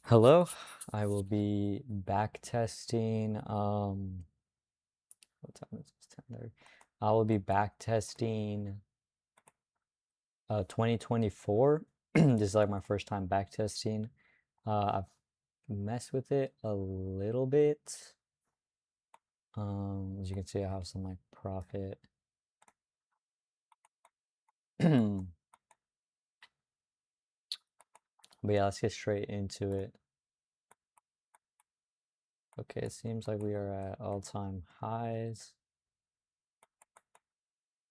Hello, I will be back testing. What time is this? 10:30. I will be back testing 2024. This is like my first time back testing. I've messed with it a little bit. As you can see, I have some like profit. But yeah, let's get straight into it. Okay, it seems like we are at all-time highs.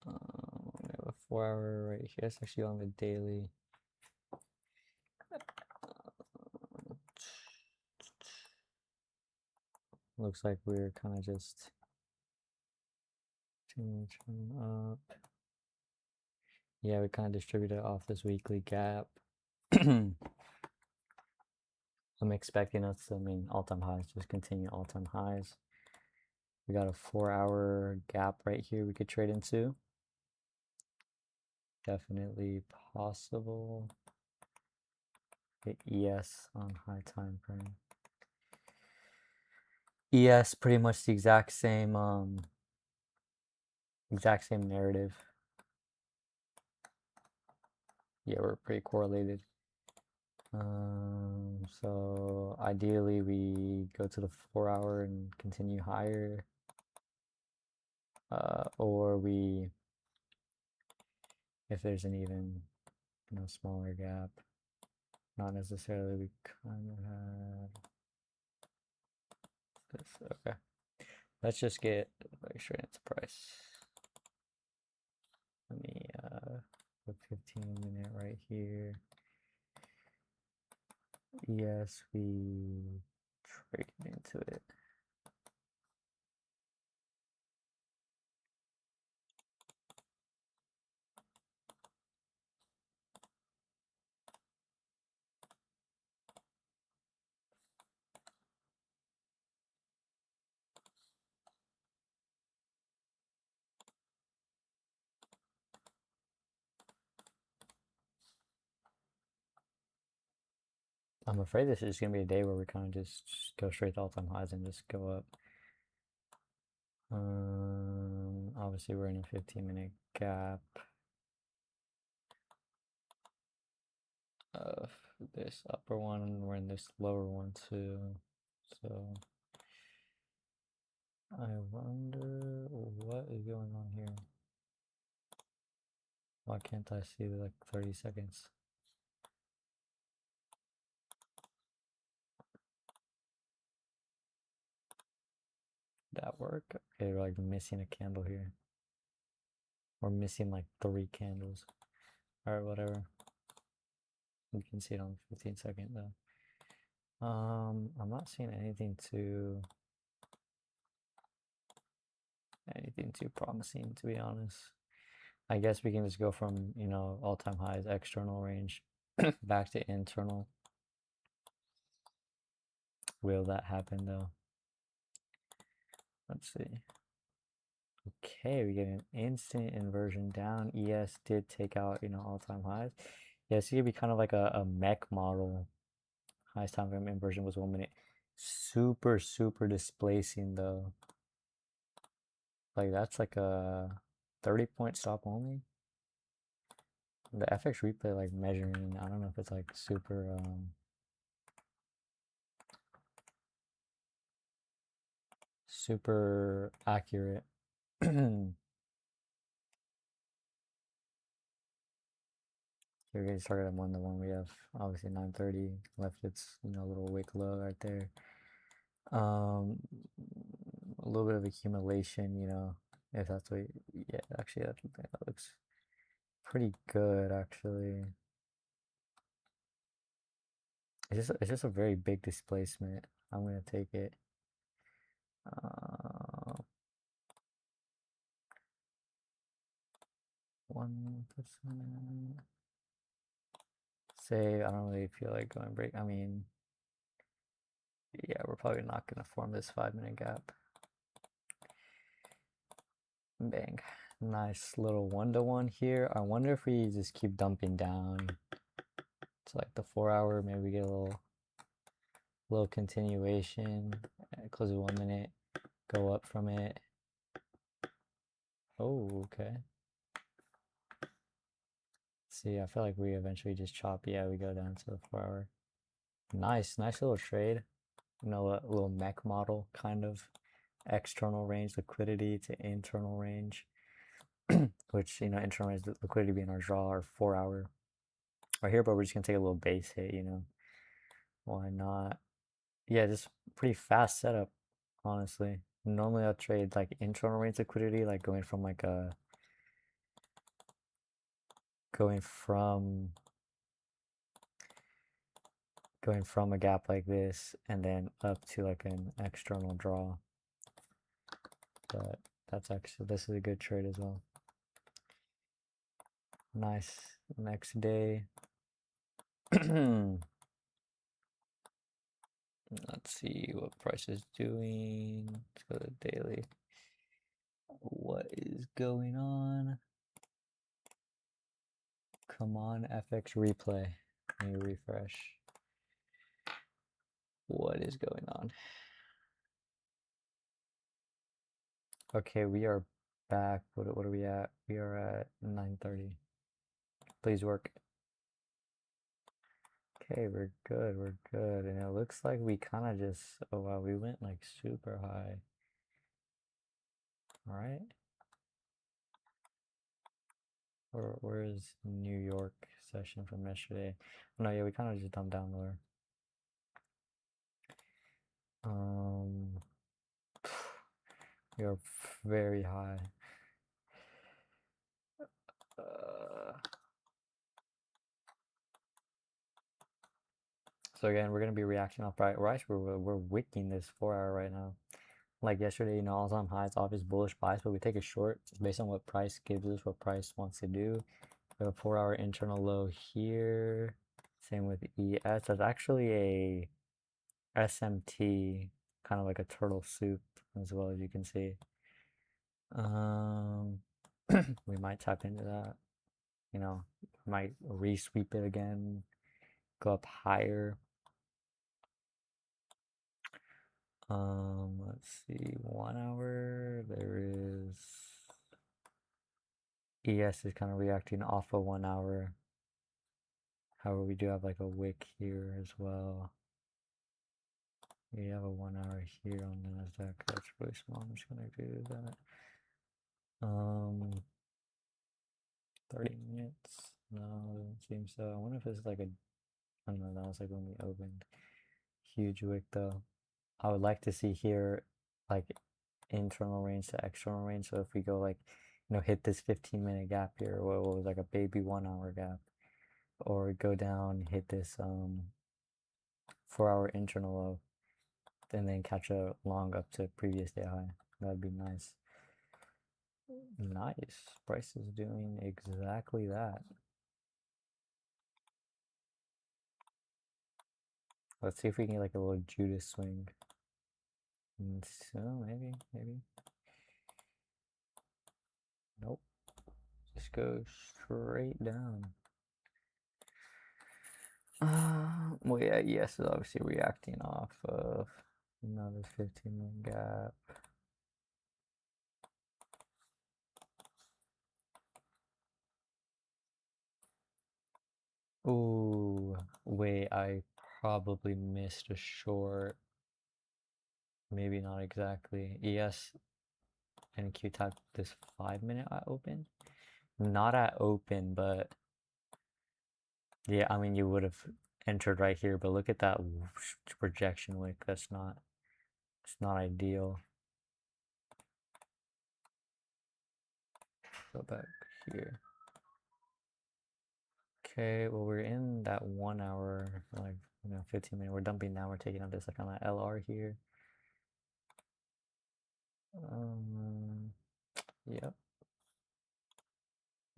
We have a 4 hour right here. It's actually on the daily. Looks like we're kind of just turn up. Yeah, we kind of distributed off this weekly gap. I'm expecting us to, all-time highs, just continue all-time highs. We got a 4 hour gap right here we could trade into. Definitely possible. Hit ES on high time frame. ES pretty much the exact same narrative. Yeah, we're pretty correlated. So ideally we go to the 4 hour and continue higher, or we, if there's an even, smaller gap, not necessarily, we kind of have this. Okay, let's just get like straight into price. Let me put 15-minute right here. Yes, we trade into it. I'm afraid this is gonna be a day where we kind of just go straight to all-time highs and just go up. Obviously we're in a 15-minute gap of this upper one, and we're in this lower one too. So I wonder what is going on here. Why can't I see like 30 seconds? That work? Okay, we're like missing a candle here. We're missing like 3 candles. Alright, whatever. You can see it on 15-second though. I'm not seeing anything too promising, to be honest. I guess we can just go from, all-time highs, external range, back to internal. Will that happen though? Let's see. Okay, we get an instant inversion down. ES did take out, all-time highs. Yeah, it's gonna be kind of like a mech model. Highest time frame inversion was 1 minute. Super, super displacing though. Like that's like a 30-point stop only. The FX replay like measuring, I don't know if it's like super accurate. Here we get started at 1-to-1. We have obviously 9:30 left. Its little wick low right there. A little bit of accumulation, if that's what. Yeah, actually that looks pretty good actually. It's just a very big displacement. I'm gonna take it. 1%. Say I don't really feel like going break. Yeah, we're probably not gonna form this 5-minute gap. Bang. Nice little 1-to-1 here. I wonder if we just keep dumping down to like the 4 hour, maybe we get a little Little continuation, close it 1 minute, go up from it. Oh, okay. See, I feel like we eventually just chop. Yeah, we go down to the 4 hour. Nice little trade. You know, a little mech model kind of external range liquidity to internal range, which, you know, internal range liquidity being our draw, our 4 hour right here, but we're just gonna take a little base hit, you know. Why not? Yeah, just pretty fast setup, honestly. Normally I'll trade like internal range liquidity, like going from like a going from going from a gap like this and then up to like an external draw. But that's actually, this is a good trade as well. Nice. Next day. Let's see what price is doing. Let's go to daily. What is going on? Come on, FX replay. Let me refresh. What is going on? Okay, we are back. What are we at? We are at 9:30. Please work. Okay, we're good. We're good. And it looks like we kind of just, oh wow, we went like super high. All right. Where is New York session from yesterday? No, yeah, we kind of just dumped down lower. We are very high. So again, we're gonna be reacting off price. We're wicking this 4 hour right now. Like yesterday, you know, all-time highs, obvious bullish bias, but we take a short based on what price gives us, what price wants to do. We have a 4 hour internal low here. Same with ES. That's actually a SMT, kind of like a turtle soup as well, as you can see. We might tap into that. You know, might re-sweep it again, go up higher. Let's see, 1 hour. There is ES is kind of reacting off of 1 hour. However, we do have like a wick here as well. We have a 1 hour here on NASDAQ. That's really small. I'm just gonna do that. 30 minutes. No, doesn't seem so. I wonder if it's like a, I don't know, that was like when we opened. Huge wick though. I would like to see here like internal range to external range. So if we go like, you know, hit this 15-minute gap here, what was like a baby 1 hour gap, or go down, hit this 4 hour internal low, and then catch a long up to previous day high. That'd be nice. Nice. Price is doing exactly that. Let's see if we can get like a little Judas swing. And so maybe. Nope. Just go straight down. Well, yeah, yes is obviously reacting off of another 15-minute gap. Ooh, wait, I probably missed a short. Maybe not exactly. ES and Q type this 5-minute at open. Not at open, but yeah, I mean you would have entered right here, but look at that projection wick. It's not ideal. Go back here. Okay, well we're in that 1 hour, like, you know, 15-minute. We're dumping now. We're taking out this like on that LR here. Yep.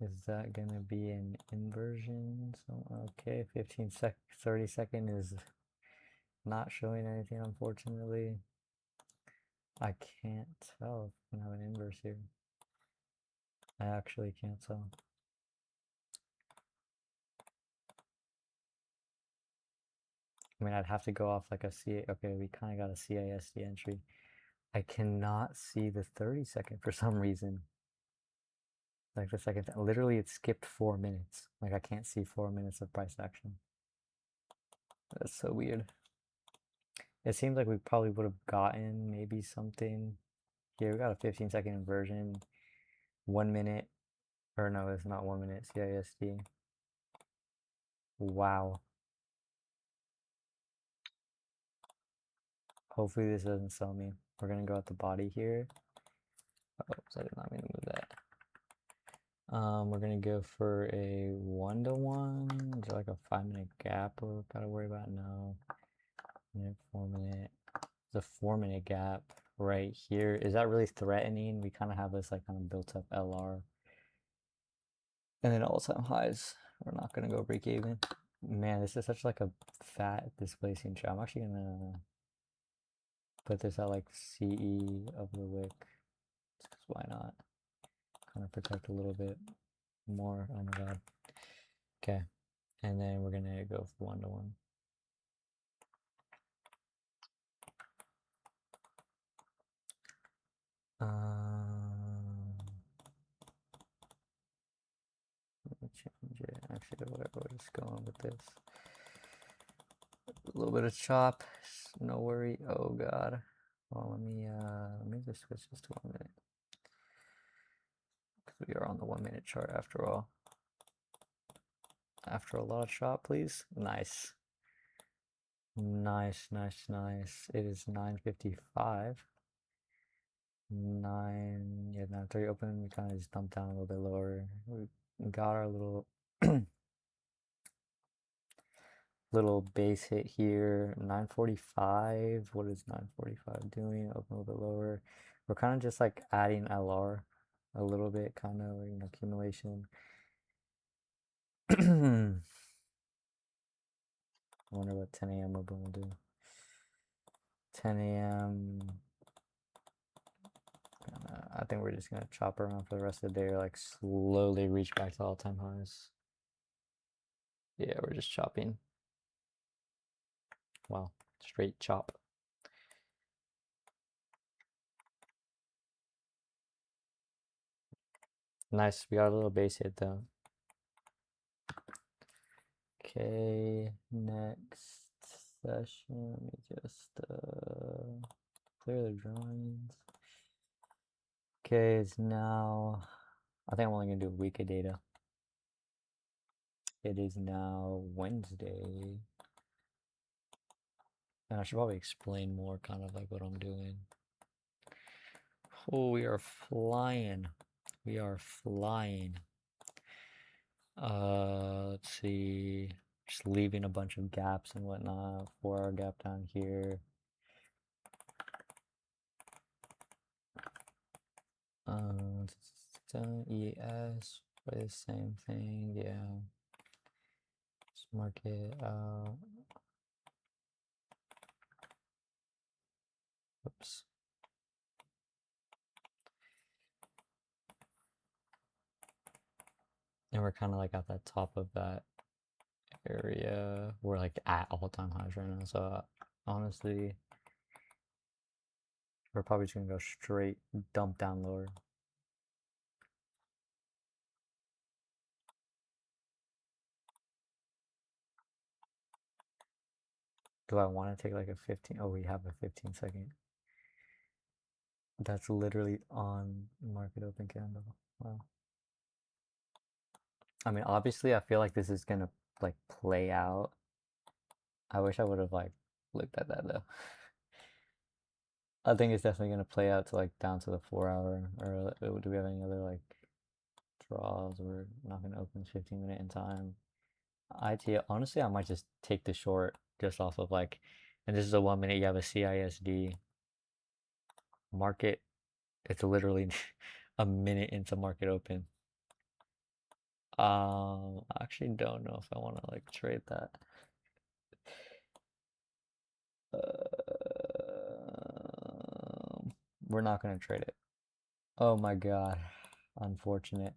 Is that gonna be an inversion? So okay, 30 second is not showing anything, unfortunately. I can't tell if we're gonna have an inverse here. I actually can't tell. I mean, I'd have to go off like a C. Okay, we kind of got a CISD entry. I cannot see the 30-second for some reason. Like the second, literally it skipped 4 minutes. Like I can't see 4 minutes of price action. That's so weird. It seems like we probably would have gotten maybe something. Here we got a 15-second inversion, 1 minute, or no, it's not 1 minute, CISD. Wow. Hopefully this doesn't sell me. We're gonna go at the body here. Oops, I did not mean to move that. We're gonna go for a 1-to-1. Is there like a 5-minute gap we're gotta worry about? No. 4 minute. There's a 4-minute gap right here. Is that really threatening? We kind of have this like kind of built up LR. And then all-time highs. We're not gonna go break even. Man, this is such like a fat displacing chart. I'm actually gonna put this at like CE of the wick. Because why not? Kind of protect a little bit more. Oh my god. Okay. And then we're gonna go for 1-to-1. Let me change it. Actually, whatever, we're just going with this. A little bit of chop, no worry. Oh god. Well, let me just switch this to 1 minute. Because we are on the 1-minute chart after all. After a lot of chop, please. Nice. Nice, nice, nice. It is 9:55. 9:30 open. We kind of just dumped down a little bit lower. We got our little little base hit here. 9:45. What is 9:45 doing? Open a little bit lower. We're kind of just like adding LR a little bit, kind of, accumulation. I wonder what 10 a.m. open will do. 10 a.m. I think we're just gonna chop around for the rest of the day, or like slowly reach back to all-time highs. Yeah, we're just chopping. Wow, straight chop. Nice, we got a little base hit though. Okay, next session, let me just clear the drawings. Okay, it's now, I think I'm only gonna do a week of data. It is now Wednesday. And I should probably explain more kind of like what I'm doing. Oh, we are flying. We are flying. Let's see. Just leaving a bunch of gaps and whatnot. 4-hour gap down here. ES for the same thing, yeah. Let's mark it out. Oops. And we're kind of like at the top of that area. We're like at all-time highs right now. So honestly, we're probably just gonna go straight dump down lower. Do I want to take like a 15? Oh, we have a 15-second. That's literally on market open candle. Wow. I mean, obviously, I feel like this is gonna like play out. I wish I would have like looked at that though. I think it's definitely gonna play out to like down to the 4-hour. Or do we have any other like draws? We're not gonna open 15-minute in time. IT, honestly, I might just take the short just off of like, and this is a 1 minute. You have a CISD market. It's literally a minute into market open. I actually don't know if I want to like trade that. We're not gonna trade it. Oh my god, unfortunate.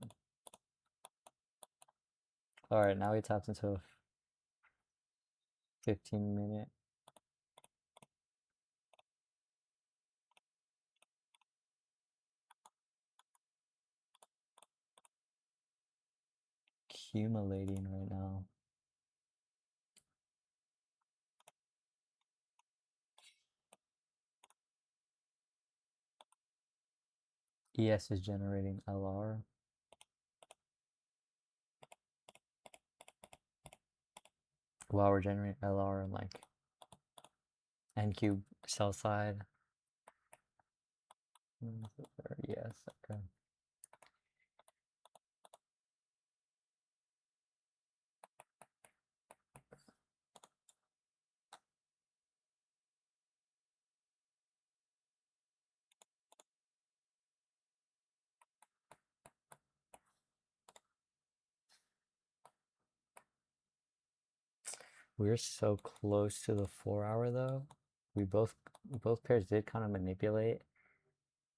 All right, now he taps into 15-minute. Accumulating right now. ES is generating LR. While we're generating LR and like N cube sell side. Yes, okay. We're so close to the 4-hour though. We both pairs did kind of manipulate.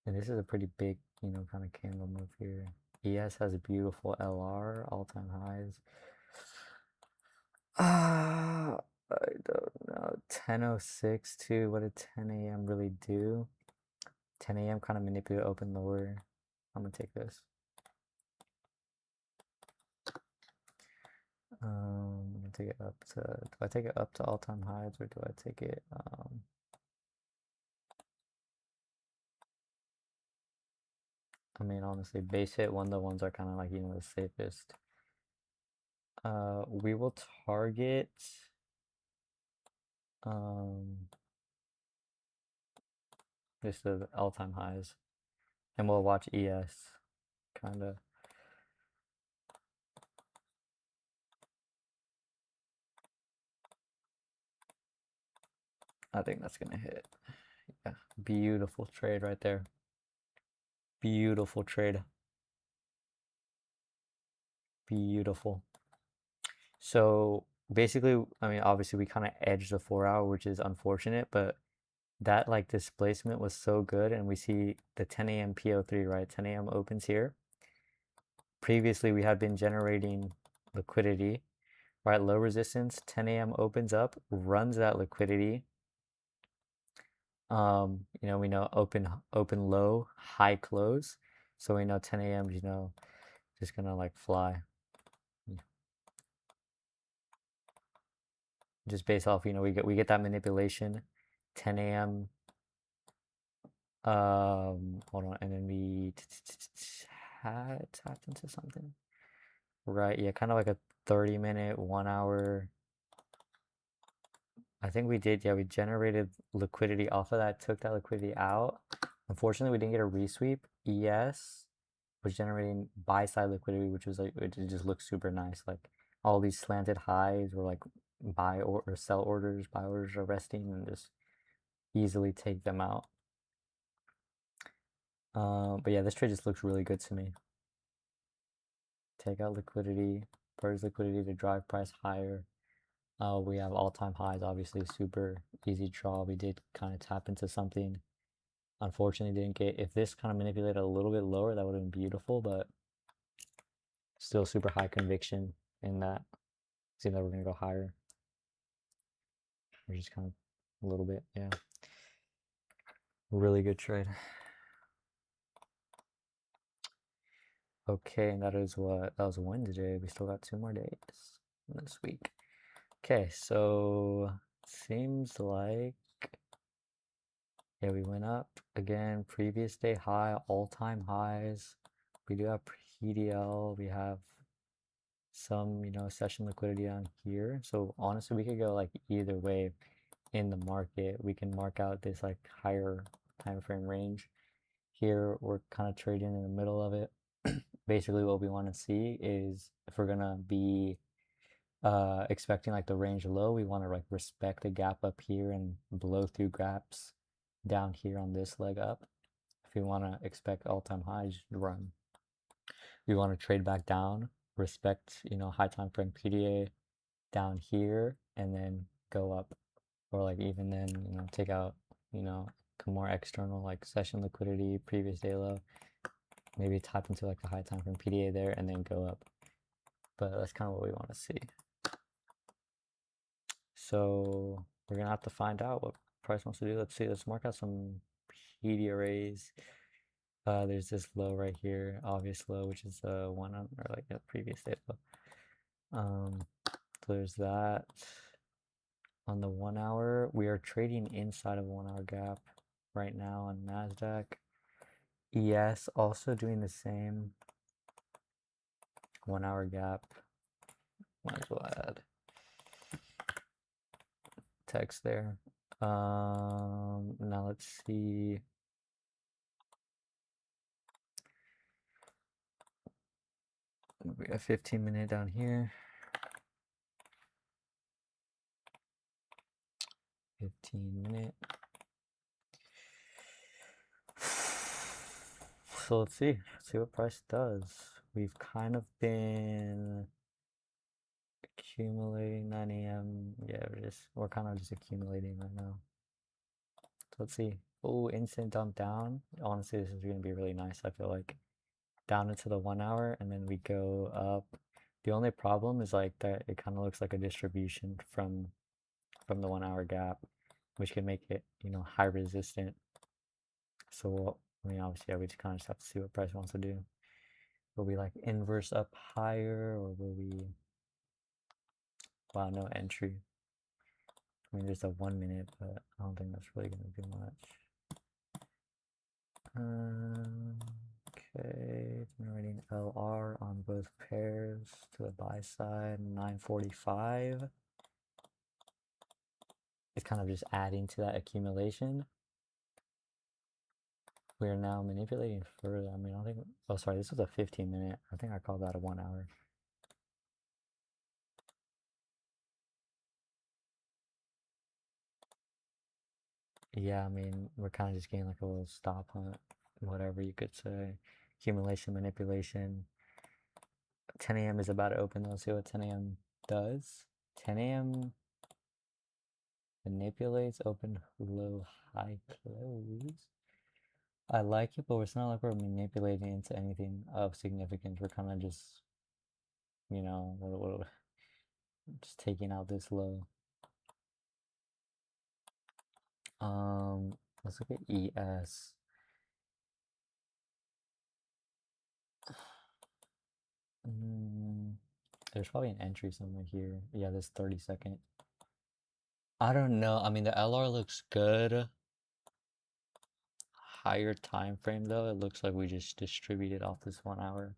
And this is a pretty big, you know, kind of candle move here. ES has a beautiful LR, all-time highs. I don't know. 10:06 too. What did 10 a.m. really do? 10 a.m. kind of manipulate open lower. I'm gonna take this. I'm gonna take it up to. Do I take it up to all-time highs or do I take it? I mean, honestly, base hit 1-to-1s are kind of like, you know, the safest. We will target just the all-time highs, and we'll watch ES, kind of. I think that's gonna hit. Yeah, beautiful trade right there. Beautiful trade. Beautiful. So basically, I mean, obviously we kind of edged the 4-hour, which is unfortunate, but that like displacement was so good, and we see the 10 a.m. PO3, right? 10 a.m. opens here. Previously, we had been generating liquidity, right? Low resistance, 10 a.m. opens up, runs that liquidity. You know, we know open low, high close. So we know 10 a.m. you know, just gonna like fly. Just based off, you know, we get that manipulation, 10 a.m. Hold on, and then we had tapped into something. Right, yeah, kind of like a 30-minute, 1 hour. I think we did, yeah, we generated liquidity off of that, took that liquidity out. Unfortunately, we didn't get a resweep. ES was generating buy side liquidity, which was like, it just looks super nice. Like all these slanted highs were like buy or sell orders, buy orders are resting, and just easily take them out. But yeah, this trade just looks really good to me. Take out liquidity, purge liquidity to drive price higher. We have all-time highs, obviously super easy draw. We did kind of tap into something. Unfortunately, didn't get. If this kind of manipulated a little bit lower, that would have been beautiful, but still super high conviction in that. Seems like we're gonna go higher. Or just kind of a little bit, yeah. Really good trade. Okay, and that was Wednesday. We still got 2 more days this week. Okay, so seems like, yeah, we went up again. Previous day high, all-time highs. We do have PDL. We have some, you know, session liquidity on here. So honestly, we could go like either way in the market. We can mark out this like higher time frame range. Here, we're kind of trading in the middle of it. Basically, what we want to see is if we're gonna be expecting like the range low, we want to like respect the gap up here and blow through gaps down here on this leg up. If we want to expect all-time highs, run. We want to trade back down, respect, you know, high time frame PDA down here, and then go up. Or like even then, you know, take out, you know, more external like session liquidity, previous day low. Maybe tap into like the high time frame PDA there and then go up. But that's kind of what we want to see. So we're gonna have to find out what price wants to do. Let's see. Let's mark out some PD arrays. There's this low right here, obvious low, which is one on or like a previous day low. So there's that. On the 1 hour, we are trading inside of a 1 hour gap right now on NASDAQ. ES also doing the same 1 hour gap. Might as well add text there. Now let's see. We got 15-minute down here. 15-minute. So let's see what price does. We've kind of been accumulating 9 a.m. Yeah, we're kind of just accumulating right now. So let's see. Oh, instant dump down. Honestly, this is gonna be really nice. I feel like down into the 1 hour, and then we go up. The only problem is like that it kind of looks like a distribution from the 1 hour gap, which can make it, high resistant. So I mean, obviously, yeah, we just kind of have to see what price wants to do. Will we like inverse up higher, or will we? Wow, no entry. I mean, there's a 1 minute, but I don't think that's really gonna do much. Okay, generating LR on both pairs to the buy side, 945. It's kind of just adding to that accumulation. We're now manipulating further. I mean, I don't think, oh, sorry, this was a 15-minute. I think I called that a 1 hour. Yeah, I mean, we're kind of just getting like a little stop hunt, whatever you could say. Accumulation, manipulation. 10 a.m. is about to open. Let's see what 10 a.m. does. 10 a.m. manipulates, open, low, high, close. I like it, but it's not like we're manipulating into anything of significance. We're kind of just, just taking out this low. Let's look at ES. There's probably an entry somewhere here. Yeah, this 30-second. I don't know. I mean, the LR looks good. Higher time frame though, it looks like we just distributed off this 1 hour.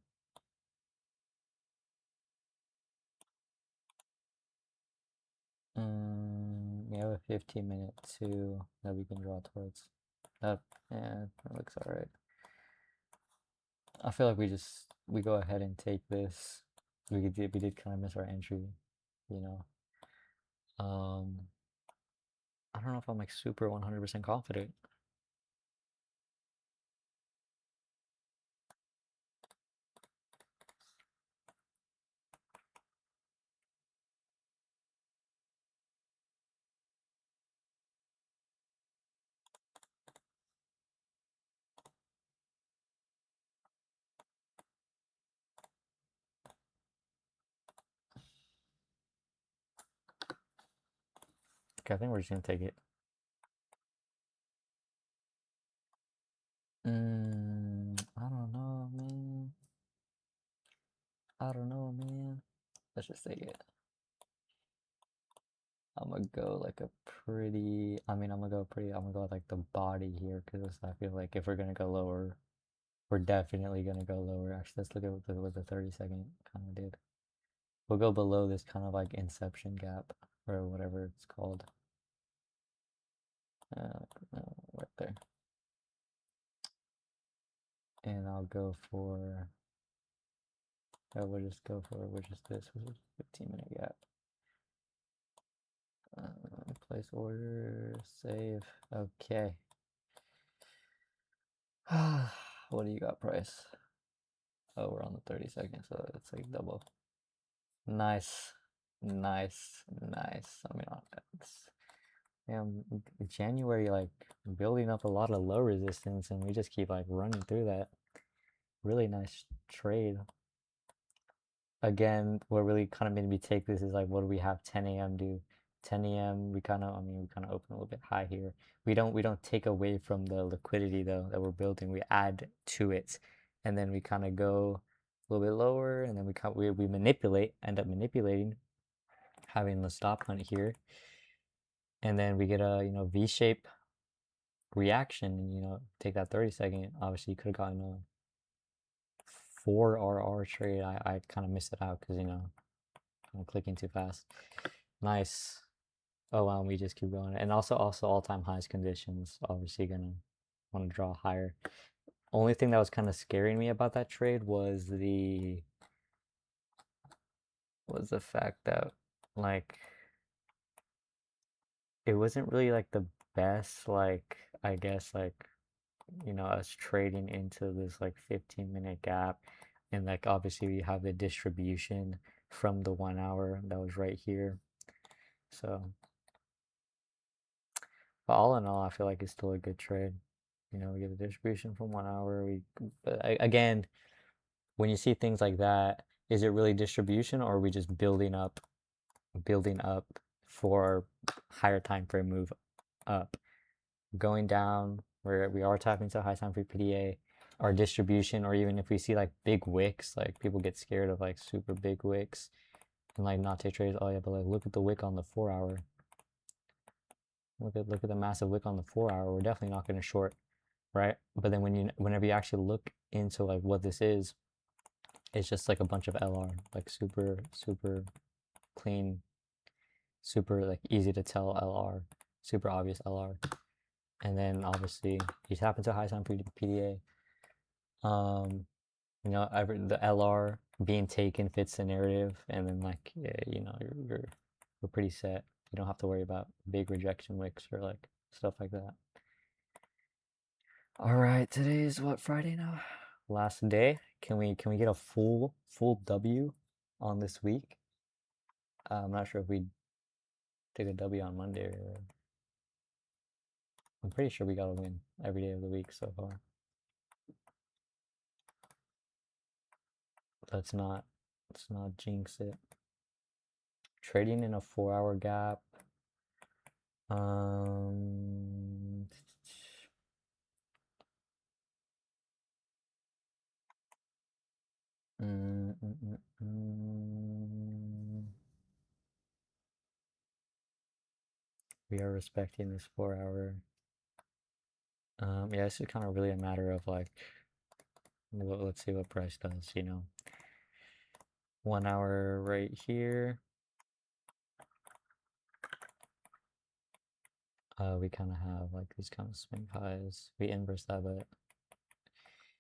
We have a 15-minute too that we can draw towards. Yeah, that looks alright. I feel like we go ahead and take this. We did kind of miss our entry, you know. I don't know if I'm like super 100% confident. Okay, I think we're just gonna take it. I don't know, man. I don't know, man. Let's just take it. I'm gonna go like a pretty, I mean, I'm gonna go with like the body here because I feel like if we're gonna go lower, we're definitely gonna go lower. Actually, let's look at what the 30-second kind of did. We'll go below this kind of like inception gap or whatever it's called. Right there. And I'll go for, we'll just go for, which is this, which is 15-minute gap. Place order, save. Okay. What do you got, price? Oh, we're on the 30-second, so it's like double. Nice. Nice. Nice. I mean, it's, January, like, building up a lot of low resistance, and we just keep, like, running through that. Really nice trade. Again, what really kind of made me take this is, like, what do we have 10 a.m. do? 10 a.m. we kind of, I mean, we kind of open a little bit high here. We don't take away from the liquidity though that we're building. We add to it, and then we kind of go a little bit lower, and then we manipulate, end up manipulating, having the stop hunt here, and then we get a V-shape reaction, and take that 30-second. Obviously, you could have gotten a 4 RR trade. I kind of missed it out because I'm clicking too fast. Nice. Oh wow, we just keep going. And also all-time highs conditions. Obviously gonna want to draw higher. Only thing that was kind of scaring me about that trade was the fact that like it wasn't really like the best, like I guess like us trading into this like 15-minute gap, and like obviously we have the distribution from the 1 hour that was right here. So but all in all, I feel like it's still a good trade. We get the distribution from 1 hour. But again, when you see things like that, is it really distribution, or are we just building up for higher time frame move up? Going down, where we are tapping to high time frame PDA, our distribution, or even if we see like big wicks, like people get scared of like super big wicks and like not take trades. Oh yeah, but like look at the wick on the 4 hour. Look at the massive wick on the 4 hour. We're definitely not going to short, right? But then whenever you actually look into like what this is, it's just like a bunch of LR, like super clean, super like easy to tell LR, super obvious LR. And then obviously you tap into high time PDA. The LR being taken fits the narrative, and then like yeah, we're pretty set. You don't have to worry about big rejection wicks or like stuff like that. All right, today is what, Friday now? Last day. Can we get a full W on this week? I'm not sure if we take a W on Monday, or I'm pretty sure we got to win every day of the week so far. Let's not jinx it. Trading in a 4 hour gap. Um, mm, mm, mm, mm. We are respecting this 4 hour. Yeah, it's just kind of really a matter of like, let's see what price does, 1 hour right here. We kind of have like these kind of swing highs. We inverse that, but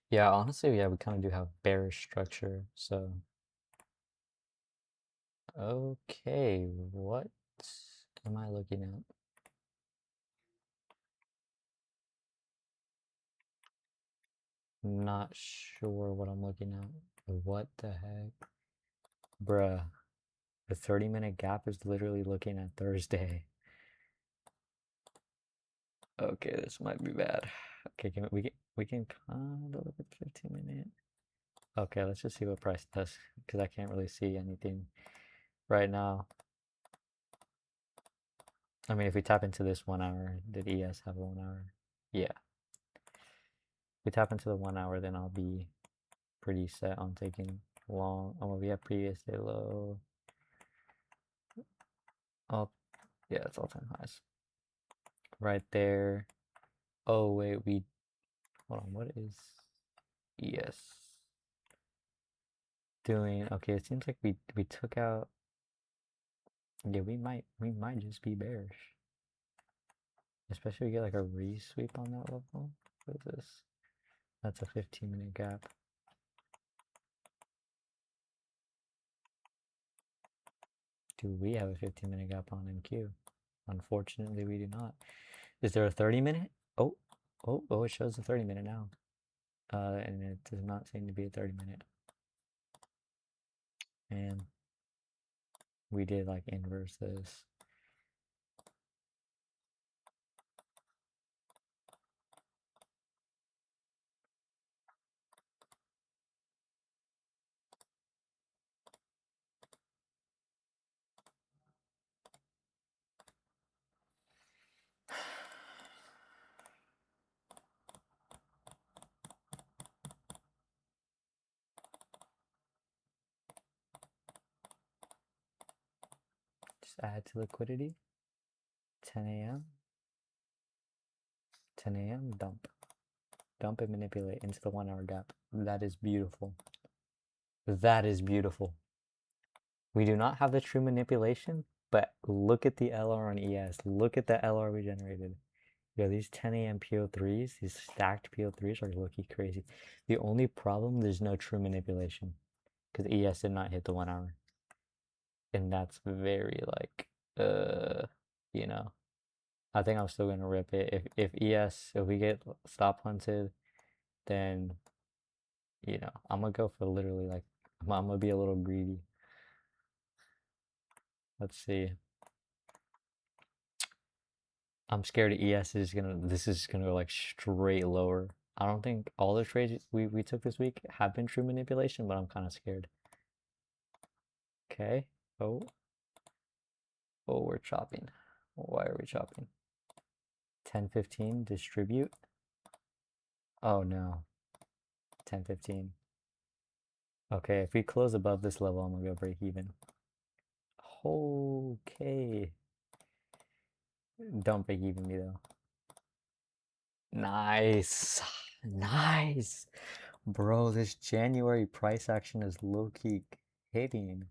yeah, honestly, yeah, we kind of do have bearish structure. So, okay, what am I looking at? Not sure what I'm looking at. What the heck? Bruh, the 30-minute gap is literally looking at Thursday. Okay, this might be bad. Okay, we can kind of look at 15-minute. Okay, let's just see what price does, because I can't really see anything right now. I mean, if we tap into this 1 hour, did ES have a 1 hour? Yeah. If we tap into the 1 hour, then I'll be pretty set on taking long. Oh, we have previous day low. Oh, yeah, it's all-time highs. Right there. Oh, wait, hold on, what is ES doing? Okay, it seems like we took out, yeah, we might just be bearish. Especially if we get like a re-sweep on that level. What is this? That's a 15-minute gap. Do we have a 15-minute gap on NQ? Unfortunately, we do not. Is there a 30-minute? Oh, it shows a 30-minute now. And it does not seem to be a 30-minute. And we did like inverse this. add to liquidity. 10 a.m. 10 a.m. Dump. Dump and manipulate into the 1 hour gap. That is beautiful. That is beautiful. We do not have the true manipulation, but look at the LR on ES. Look at the LR we generated. Yeah, these 10 a.m. PO3s, these stacked PO3s are looking crazy. The only problem, there's no true manipulation because ES did not hit the 1 hour. And that's very like, you know, I think I'm still gonna rip it. If we get stop hunted, then, I'm gonna go for literally like, I'm gonna be a little greedy. Let's see. I'm scared this is gonna go like straight lower. I don't think all the trades we took this week have been true manipulation, but I'm kind of scared. Okay. Oh. Oh, we're chopping. Why are we chopping? 10-15, distribute. Oh no. 10-15. Okay, if we close above this level, I'm gonna go break even. Okay. Don't break even me though. Nice. Nice. Bro, this January price action is low-key hitting.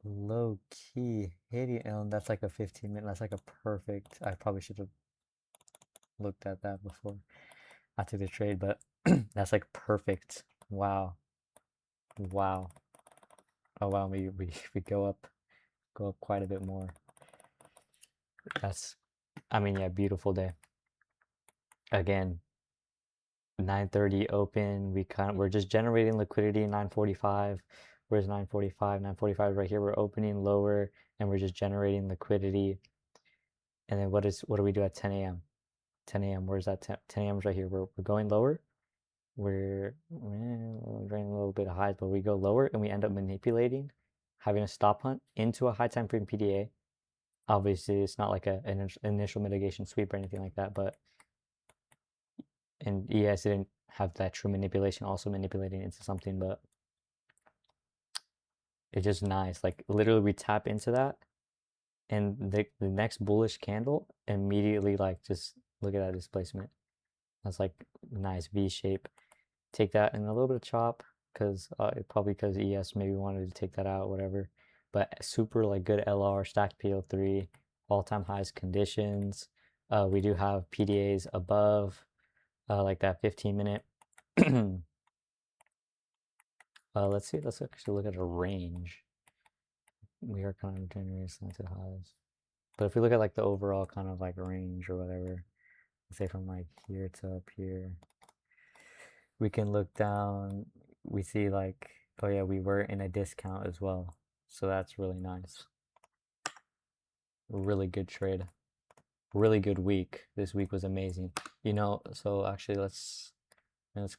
Low-key hitting. And that's like a 15-minute. That's like a perfect. I probably should have looked at that before I took the trade, but that's like perfect. Wow. Wow. Oh wow, we go up quite a bit more. That's, I mean, yeah, beautiful day. Again, 9:30 open. We're just generating liquidity. 9:45. Where's 9:45? 9:45 right here. We're opening lower and we're just generating liquidity. And then what do we do at 10 a.m.? 10 a.m. Where's that? 10 a.m. is right here. We're going lower. We're draining a little bit of highs, but we go lower and we end up manipulating, having a stop hunt into a high time frame PDA. Obviously, it's not like an initial mitigation sweep or anything like that, but and ES didn't have that true manipulation, also manipulating into something, but it's just nice. Like literally, we tap into that, and the next bullish candle immediately like just look at that displacement. That's like nice V shape. Take that and a little bit of chop because probably because ES maybe wanted to take that out, whatever. But super like good LR stacked PO3, all-time highs conditions. We do have PDAs above, like that 15-minute. Let's see. Let's actually look at a range. We are kind of generating slanted highs. But if we look at like the overall kind of like range or whatever, let's say from like here to up here, we can look down. We see like, oh yeah, we were in a discount as well. So that's really nice. Really good trade. Really good week. This week was amazing. So actually let's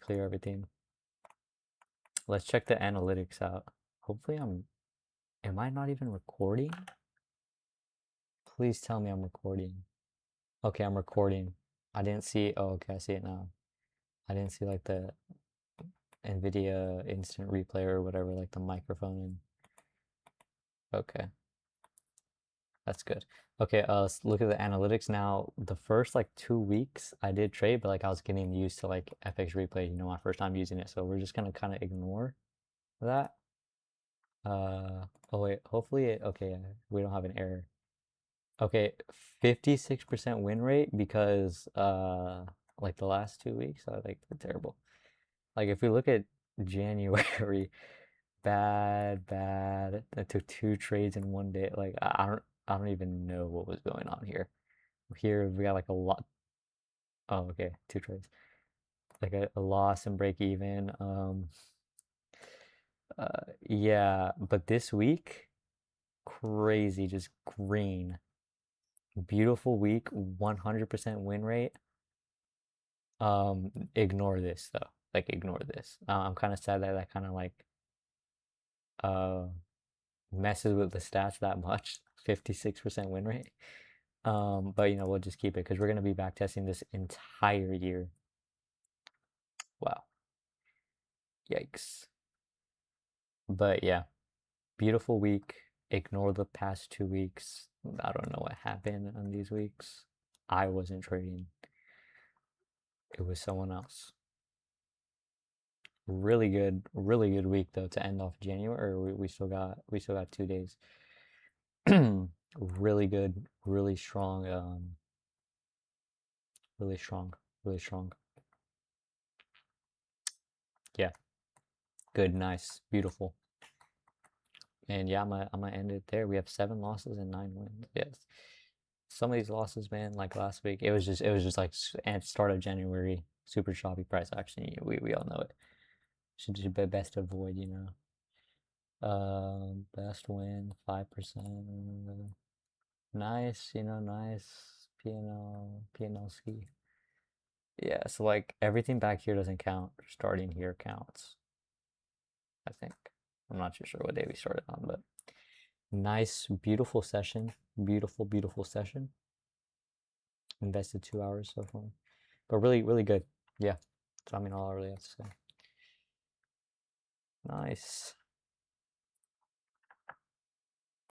clear everything. Let's check the analytics out. Hopefully am I not even recording? Please tell me I'm recording. Okay, I'm recording. I didn't see, oh, okay, I see it now. I didn't see like the NVIDIA instant replay or whatever, like the microphone. Okay, that's good. Okay, let's look at the analytics now. The first like 2 weeks I did trade, but like I was getting used to like FX replay, my first time using it. So we're just gonna kind of ignore that. Oh wait, hopefully okay, we don't have an error. Okay, 56% win rate because like the last 2 weeks are like terrible. Like if we look at January, bad. I took 2 trades in one day. Like I don't even know what was going on here. Here we got like a lot. Oh, okay, 2 trades. Like a loss and break even. Yeah, but this week, crazy, just green. Beautiful week, 100% win rate. Ignore this though. Like ignore this. I'm kind of sad that that kind of like uh messes with the stats that much. 56% win rate. But we'll just keep it because we're gonna be backtesting this entire year. Wow. Yikes. But yeah, beautiful week. ignore the past 2 weeks. I don't know what happened on these weeks. I wasn't trading. It was someone else. Really good week though to end off January. We still got 2 days. Really good, really strong, really strong, really strong. Yeah, good, nice, beautiful. And yeah, I'm gonna end it there. We have 7 losses and 9 wins. Yes. Some of these losses, man, like last week, it was just like at start of January, super choppy price action. We all know it. Should just be best to avoid, you know. Best win 5%. Nice, nice P&L ski. Yeah, so like everything back here doesn't count. Starting here counts, I think. I'm not too sure what day we started on, but nice, beautiful session. Beautiful, beautiful session. Invested 2 hours so far, but really, really good. Yeah, so I mean, all I really have to say. Nice.